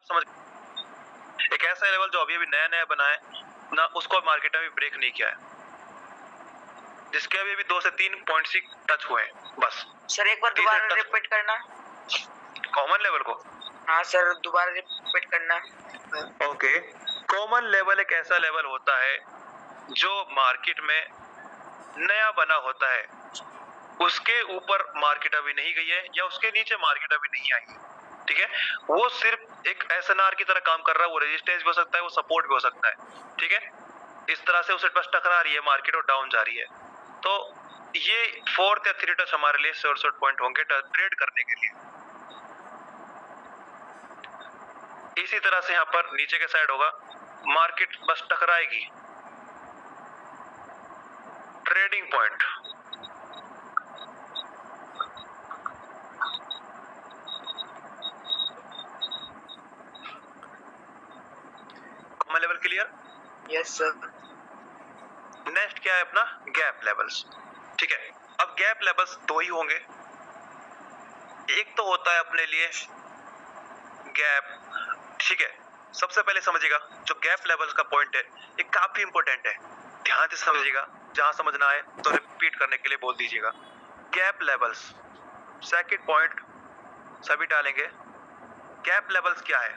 समझ, एक ऐसा लेवल जो अभी नया नया बना है ना, उसको मार्केट में भी ब्रेक नहीं किया है, जिसके अभी 2 से 3 पॉइंट्स ही टच हुए हैं बस। सर एक बार दोबारा रिपीट करना कॉमन लेवल को। हाँ सर, दोबारा रिपीट करना। ओके, कॉमन लेवल एक ऐसा लेवल होता है जो मार्केट में नया बना होता है, उसके ऊपर मार्केट अभी नहीं गई है या उसके नीचे मार्केट अभी नहीं आई, ठीक है। वो सिर्फ एक एसएनआर की तरह काम कर रहा है, वो रेजिस्टेंस भी हो सकता है, वो सपोर्ट भी हो सकता है, ठीक है। इस तरह से उसे बस टकरा रही है मार्केट और डाउन जा रही है। तो ये 4th या 3 टच हमारे लिए शॉर्ट पॉइंट होंगे ट्रेड करने के लिए। इसी तरह से यहाँ पर नीचे के साइड होगा, मार्केट बस टकराएगी, trading point. Common level clear? Yes sir. Next क्या है अपना, गैप लेवल्स, ठीक है। अब गैप लेवल्स 2 ही होंगे, एक तो होता है अपने लिए गैप, ठीक है। सबसे पहले समझिएगा जो गैप लेवल्स का पॉइंट है ये काफी इंपॉर्टेंट है, ध्यान से समझिएगा, जहां समझना है तो रिपीट करने के लिए बोल दीजिएगा। गैप लेवल्स सेकंड पॉइंट सभी डालेंगे। गैप लेवल्स क्या है,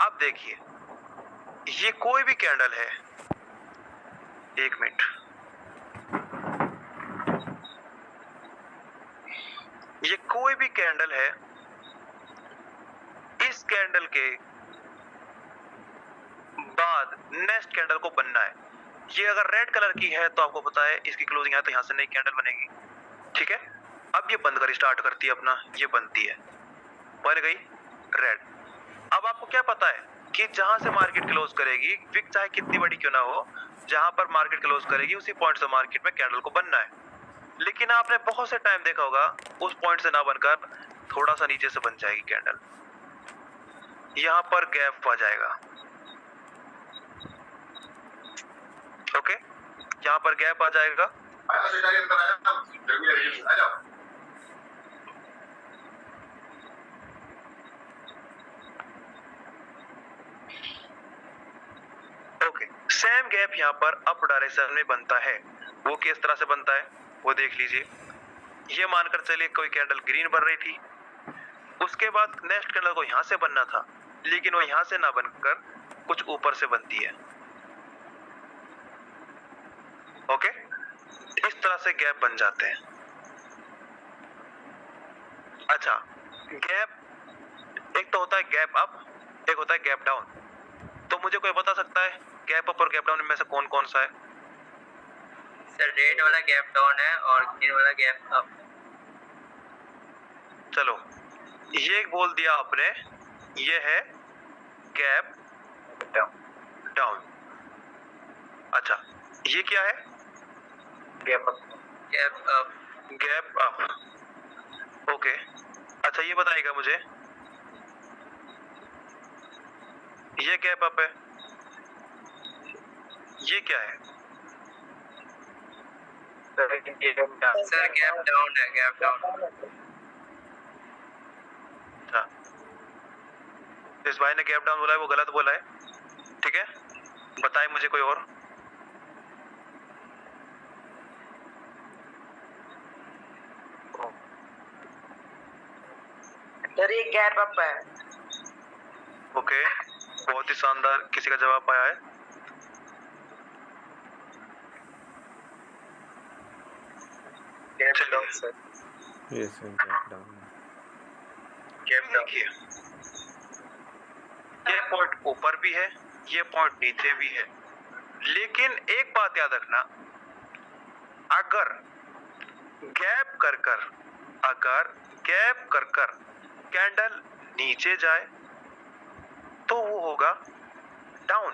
अब देखिए ये कोई भी कैंडल है, एक मिनट, ये कोई भी कैंडल है, इस कैंडल के बाद नेक्स्ट कैंडल को बनना है। ये अगर रेड कलर की है तो आपको पता है इसकी क्लोजिंग है तो यहां से नई कैंडल बनेगी, ठीक है। अब ये बंद कर स्टार्ट करती है अपना, ये बनती है, बन गई रेड। अब आपको क्या पता है कि जहां से मार्केट क्लोज करेगी, विक चाहे कितनी बड़ी क्यों ना हो, जहां पर मार्केट क्लोज करेगी उसी पॉइंट से मार्केट में कैंडल को बनना है। लेकिन आपने बहुत से टाइम देखा होगा उस पॉइंट से ना बनकर थोड़ा सा नीचे से बन जाएगी कैंडल, यहां पर गैप आ जाएगा, ओके, यहाँ पर गैप आ जाएगा। ओके, सेम गैप यहाँ पर अप डायरेक्शन में बनता है, वो किस तरह से बनता है वो देख लीजिए। ये मानकर चलिए कोई कैंडल ग्रीन बन रही थी, उसके बाद नेक्स्ट कैंडल को यहाँ से बनना था, लेकिन वो यहाँ से ना बनकर कुछ ऊपर से बनती है, ओके। इस तरह से गैप बन जाते हैं। अच्छा, गैप एक तो होता है गैप अप, एक होता है गैप डाउन। तो मुझे कोई बता सकता है गैप अप और गैप डाउन में से कौन कौन सा है? सर रेड वाला गैप डाउन है और ग्रीन वाला गैप अप। चलो ये बोल दिया आपने, ये है गैप डाउन। अच्छा ये क्या है? Gap up. Gap up. Gap up, okay. अच्छा ये बताइएगा मुझे, ये गैप अप है, ये क्या है? सर गैप डाउन है, गैप डाउन। अच्छा, इस भाई ने गैप डाउन बोला है, वो गलत बोला है, ठीक है। बताए मुझे कोई और। सर ये गैप अप है। ओके, बहुत ही शानदार, किसी का जवाब आया है? Gap down sir. ये सर गैप डाउन। गैप देखिए, ये पॉइंट ऊपर भी है, ये पॉइंट नीचे भी है, लेकिन एक बात याद रखना, अगर गैप कर कर कैंडल नीचे जाए तो वो होगा डाउन।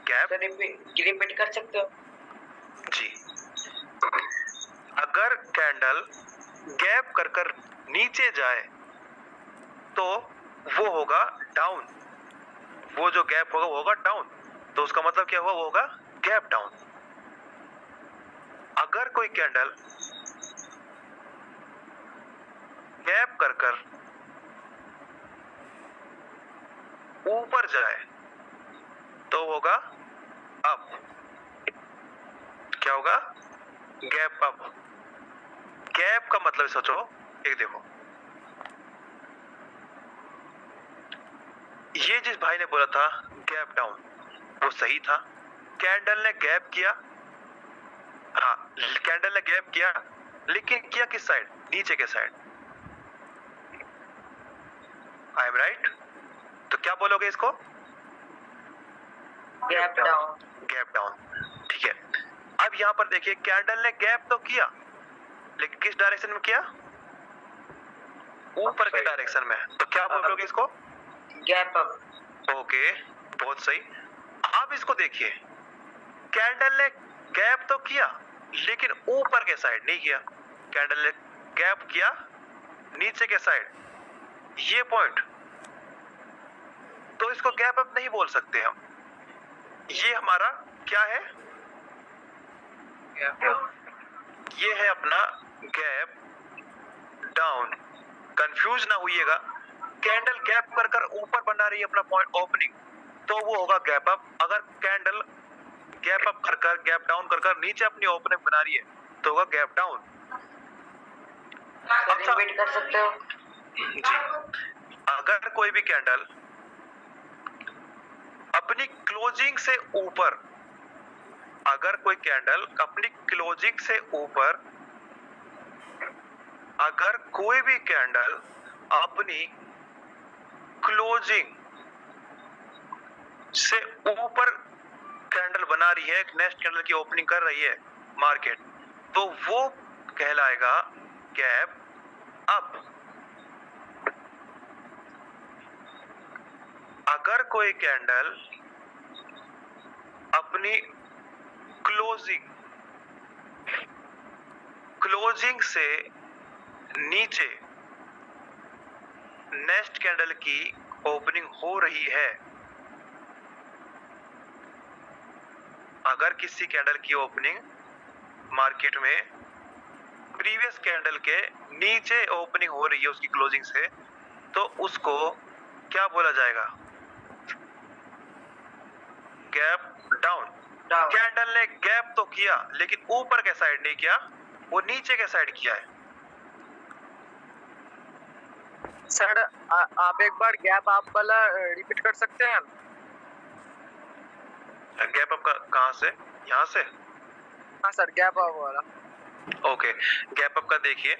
गैप रिपीट कर सकते हो? जी, अगर कैंडल गैप कर कर नीचे जाए तो वो होगा डाउन, वो जो गैप होगा वो होगा डाउन, तो उसका मतलब क्या हुआ, वो होगा गैप डाउन। अगर कोई कैंडल गैप कर कर ऊपर जाए तो होगा अप। क्या होगा? Gap up. गैप का मतलब सोचो, एक देखो, ये जिस भाई ने बोला था गैप डाउन, वो सही था। कैंडल ने गैप किया, हाँ कैंडल ने गैप किया, लेकिन किया किस साइड? नीचे के साइड। I am right? तो क्या बोलोगे इसको? Gap down. गैप डाउन, ठीक है। अब यहाँ पर देखिए, कैंडल ने गैप तो किया, लेकिन किस डायरेक्शन में किया? ऊपर के डायरेक्शन में। तो क्या बोलोगे इसको? Gap up. ओके, बहुत सही। अब इसको देखिए, कैंडल ने गैप तो किया, लेकिन ऊपर के साइड नहीं किया। कैंडल ने गैप किया नीचे के साइड, ये पॉइंट। तो इसको गैप अप नहीं बोल सकते हम। ये हमारा क्या है? ये है अपना गैप डाउन। कंफ्यूज ना होइएगा, कैंडल गैप कर कर ऊपर बना रही है अपना पॉइंट ओपनिंग, तो वो होगा गैप अप। अगर कैंडल गैप अप कर कर, गैप डाउन कर कर नीचे अपनी ओपनिंग बना रही है, तो होगा गैप डाउन। रिपीट कर सकते हो? जी, अगर कोई भी कैंडल अपनी क्लोजिंग से ऊपर, अगर कोई कैंडल अपनी क्लोजिंग से ऊपर, अगर कोई भी कैंडल अपनी क्लोजिंग से ऊपर कैंडल बना रही है, नेक्स्ट कैंडल की ओपनिंग कर रही है मार्केट, तो वो कहलाएगा गैप अप। अगर कोई कैंडल अपनी क्लोजिंग से नीचे नेक्स्ट कैंडल की ओपनिंग हो रही है, अगर किसी कैंडल की ओपनिंग मार्केट में प्रीवियस कैंडल के नीचे ओपनिंग हो रही है उसकी क्लोजिंग से, तो उसको क्या बोला जाएगा? Gap down. कैंडल ने गैप तो किया, लेकिन ऊपर के साइड नहीं किया, वो नीचे के साइड किया है। सर आप एक बार गैप अप वाला रिपीट कर सकते हैं? गैप अप का कहां से? यहां से? हाँ सर, गैप अप वाला। ओके, गैप अप का देखिए,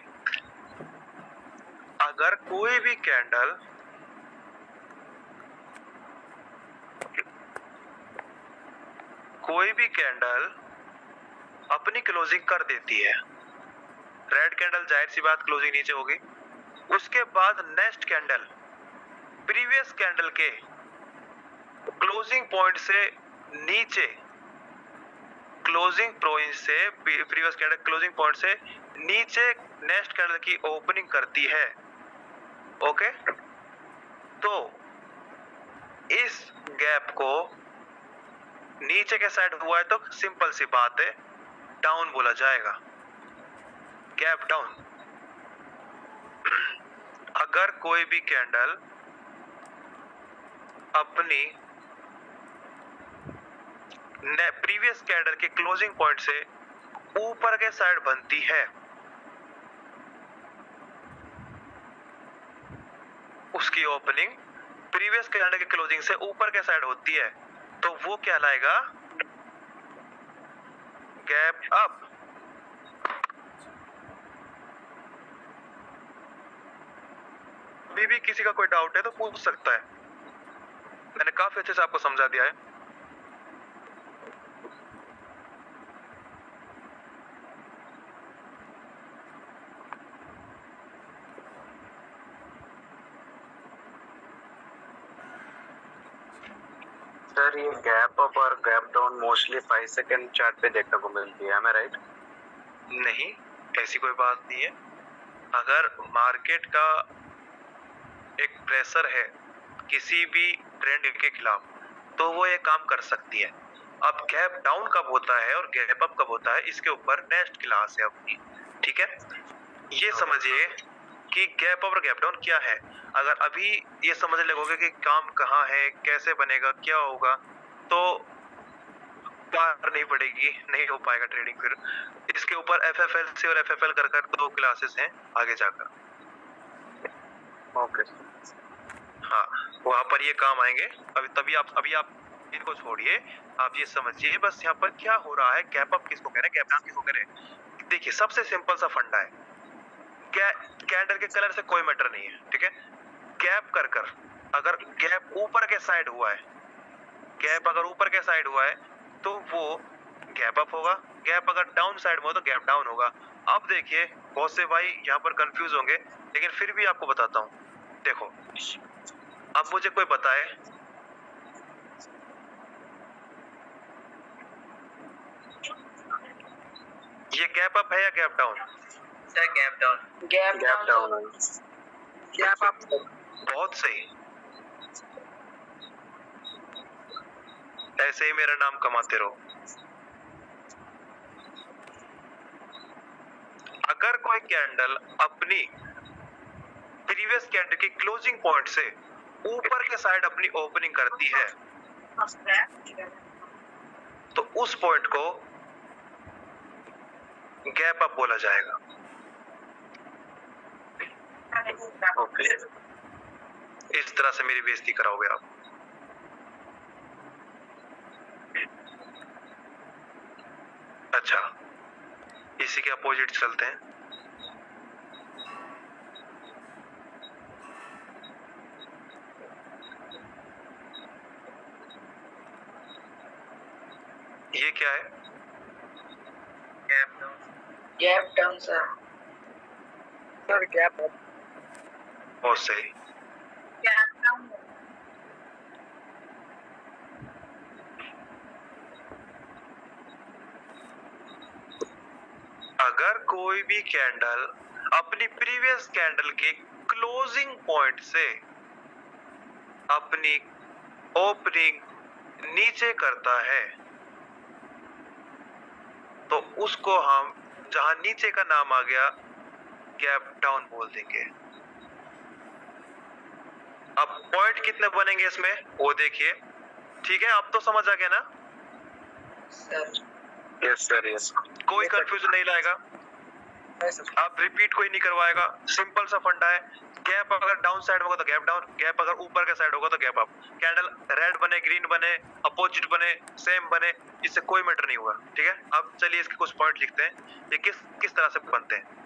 अगर कोई भी कैंडल अपनी क्लोजिंग कर देती है, रेड कैंडल, जाहिर सी बात क्लोजिंग नीचे होगी। उसके बाद नेक्स्ट कैंडल प्रीवियस कैंडल के क्लोजिंग पॉइंट से नीचे, प्रीवियस कैंडल क्लोजिंग पॉइंट से नीचे नेक्स्ट कैंडल की ओपनिंग करती है। ओके, तो इस गैप को नीचे के साइड हुआ है, तो सिंपल सी बात है, डाउन बोला जाएगा, गैप डाउन। अगर कोई भी कैंडल अपनी प्रीवियस कैंडल के क्लोजिंग पॉइंट से ऊपर के साइड बनती है, उसकी ओपनिंग प्रीवियस कैंडल के क्लोजिंग से ऊपर के साइड होती है, तो वो कहलाएगा गैप अप। अभी भी किसी का कोई डाउट है तो पूछ सकता है, मैंने काफी अच्छे से आपको समझा दिया है। सर ये गैप अप और gap down mostly 5 second chart पे देखने को मिलती है, राइट? नहीं, ऐसी कोई बात नहीं है। अगर मार्केट का एक प्रेशर है किसी भी ट्रेंड के खिलाफ, तो वो ये काम कर सकती है। अब गैप डाउन कब होता है और गैप अप कब होता है, इसके ऊपर नेक्स्ट क्लास है अपनी, ठीक है। ये समझिए कि गैप अप और गैप डाउन क्या है। अगर अभी ये समझने लगोगे कि काम कहाँ है, कैसे बनेगा, क्या होगा, तो बाहर नहीं पड़ेगी, नहीं हो पाएगा ट्रेडिंग फिर। इसके ऊपर FFLC और FFL कर 2 क्लासेस हैं आगे जाकर। ओके हाँ, वहाँ पर ये काम आएंगे। अभी आप इनको छोड़िए, आप ये समझिए बस यहाँ पर क्या हो रहा है, गैप अप किसको कह रहे हैं, गैप डाउन किसको कह रहे हैं। देखिए सबसे सिंपल सा फंडा है, कैंडल के कलर से कोई मैटर नहीं है, ठीक है। गैप कर अगर गैप ऊपर के साइड हुआ है, गैप अगर ऊपर के साइड हुआ है तो वो गैप अप होगा, गैप अगर डाउन साइड में हो तो गैप डाउन होगा। अब देखिए बहुत से भाई यहाँ पर कंफ्यूज होंगे, लेकिन फिर भी आपको बताता हूँ। देखो अब मुझे कोई बताए, ये गैप अप है या gap down? Sir gap down. Gap down gap up. बहुत सही, ऐसे ही मेरा नाम कमाते रहो। अगर कोई कैंडल अपनी प्रीवियस कैंडल की क्लोजिंग पॉइंट से ऊपर के साइड अपनी ओपनिंग करती है तो उस पॉइंट को गैप अप बोला जाएगा। ओके इस तरह से मेरी बेइज्जती कराओगे आप। अच्छा, इसी के अपोजिट चलते हैं। ये क्या है? Gap down. Gap down sir. Sir gap up. बहुत सही। Gap down. अगर कोई भी कैंडल अपनी प्रीवियस कैंडल के क्लोजिंग पॉइंट से अपनी ओपनिंग नीचे करता है तो उसको हम, जहां नीचे का नाम आ गया, गैप डाउन बोल देंगे। अब पॉइंट कितने बनेंगे इसमें वो देखिए, ठीक है। अब तो समझ आ गया ना? सर यस सर यस कोई कंफ्यूजन नहीं लाएगा, आप रिपीट कोई नहीं करवाएगा। सिंपल सा फंडा है, गैप अगर डाउन साइड होगा तो गैप डाउन, गैप अगर ऊपर के साइड होगा तो गैप अप। कैंडल रेड बने, ग्रीन बने, अपोजिट बने, सेम बने, इससे कोई मैटर नहीं होगा, ठीक है। अब चलिए इसके कुछ पॉइंट लिखते हैं, ये किस तरह से बनते हैं।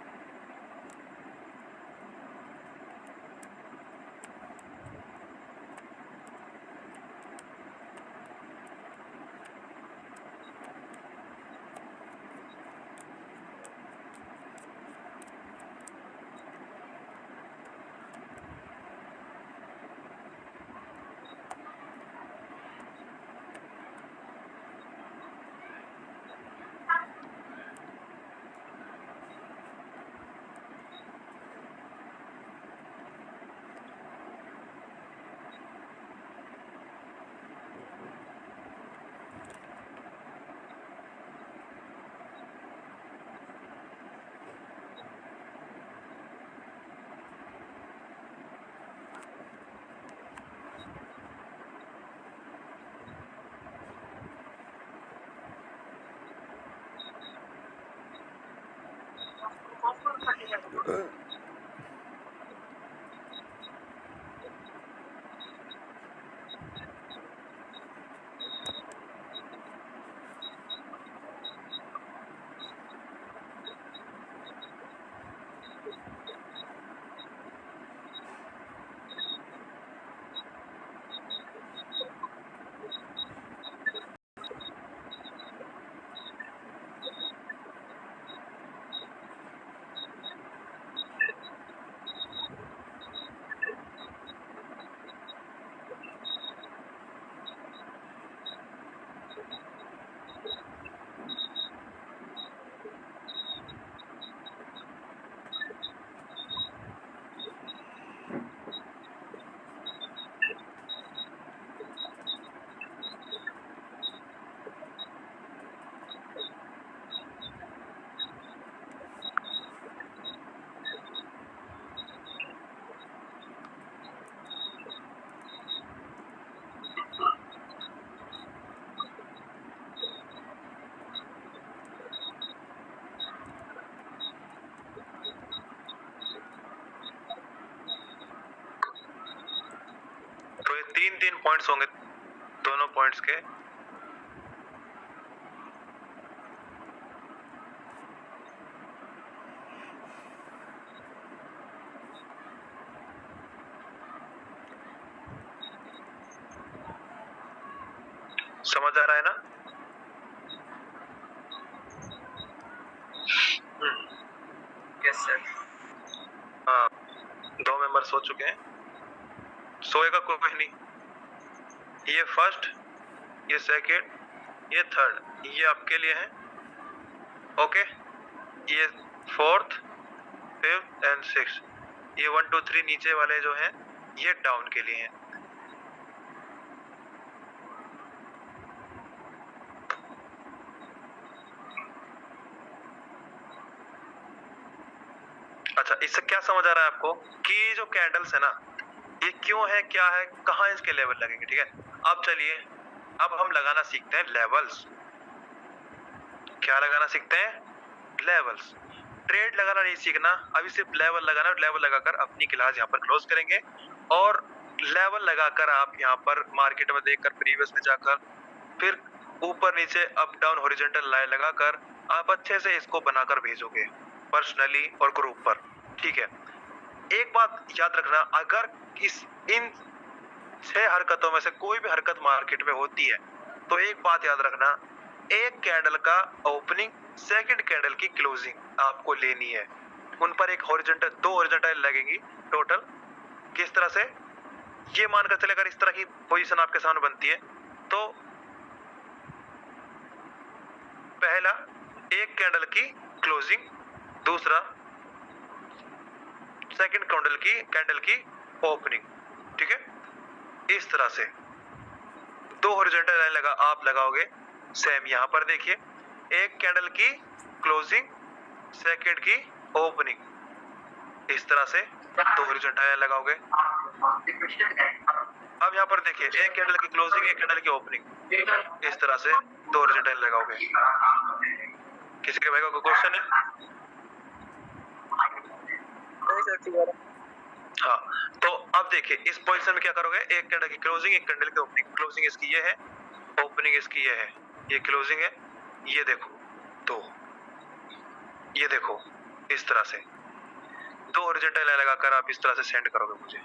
तीन तीन पॉइंट्स होंगे दोनों पॉइंट्स के। समझ आ रहा है ना? Yes sir. हाँ, 2 मेंबर्स हो चुके हैं, सोएगा कोई नहीं। ये फर्स्ट, ये सेकंड, ये थर्ड, ये आपके लिए है। ओके, ये फोर्थ, फिफ्थ एंड सिक्स, ये 1 2 3 नीचे वाले जो हैं ये डाउन के लिए हैं। अच्छा, इससे क्या समझ आ रहा है आपको कि ये जो कैंडल्स है ना, ये क्यों है, क्या है, कहाँ इसके लेवल लगेंगे? ठीक है, अब चलिए अब हम लगाना सीखते हैं लेवल्स। क्या लगाना सीखते हैं? लेवल्स। ट्रेड लगाना नहीं सीखना, अभी सिर्फ लेवल लगाना। लेवल लगाकर अपनी क्लास यहाँ पर क्लोज करेंगे और लेवल लगाकर आप यहाँ पर मार्केट में देखकर प्रीवियस में जाकर फिर ऊपर नीचे अप डाउन हॉरिजॉन्टल लाइन लगाकर आप अच्छे से इसको बनाकर भेजोगे पर्सनली और ग्रुप पर। ठीक है, एक बात याद रखना, अगर इन 6 हरकतों में से कोई भी हरकत मार्केट में होती है तो एक बात याद रखना, एक कैंडल का ओपनिंग, सेकंड कैंडल की क्लोजिंग आपको लेनी है। उन पर एक हॉरिजॉन्टल, 2 हॉरिजॉन्टल लगेंगी टोटल। किस तरह से? ये मानकर चले अगर इस तरह की पोजीशन आपके सामने बनती है तो पहला एक कैंडल की क्लोजिंग, दूसरा सेकंड कैंडल की ओपनिंग। ठीक है, इस तरह से 2 हॉरिजॉन्टल लाइन आप लगाओगे। सेम यहाँ पर देखिए, एक कैंडल की क्लोजिंग, सेकंड की ओपनिंग, इस तरह से 2 हॉरिजॉन्टल लाइन लगाओगे। अब यहाँ पर देखिए, एक कैंडल की क्लोजिंग, एक कैंडल की ओपनिंग, इस तरह से 2 हॉरिजॉन्टल लाइन लगाओगे। किसी के भाई का कोई क्वेश्चन है? हाँ, तो अब देखिए इस पोजीशन में क्या करोगे, एक कैंडल की क्लोजिंग, एक कैंडल की ओपनिंग। क्लोजिंग इसकी ये है, ओपनिंग इसकी ये है, ये क्लोजिंग है, ये देखो तो ये देखो इस तरह से 2 हॉरिजॉन्टल लाइन लगाकर आप इस तरह से सेंड करोगे मुझे।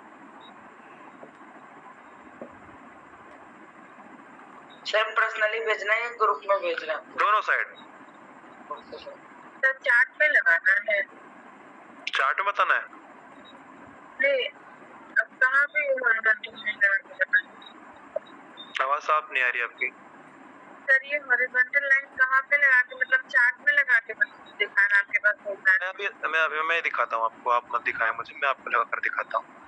सर पर्सनली भेजना है या ग्रुप में भेजना है? दोनों साइड। सर चार्ट पे लगाना है। चार्ट में बताना है? नहीं, अब कहाँ पे हॉरिजॉन्टल लाइन लगा के बताना? आवाज साफ नहीं आ रही आपकी। सर ये हॉरिजॉन्टल लाइन कहाँ पे लगा के, मतलब चार्ट में लगा के दिखाना आपके पास होता है? मैं दिखाता हूँ आपको, आप मत दिखाएं मुझे, मैं आपको लगा कर दिखाता हूँ।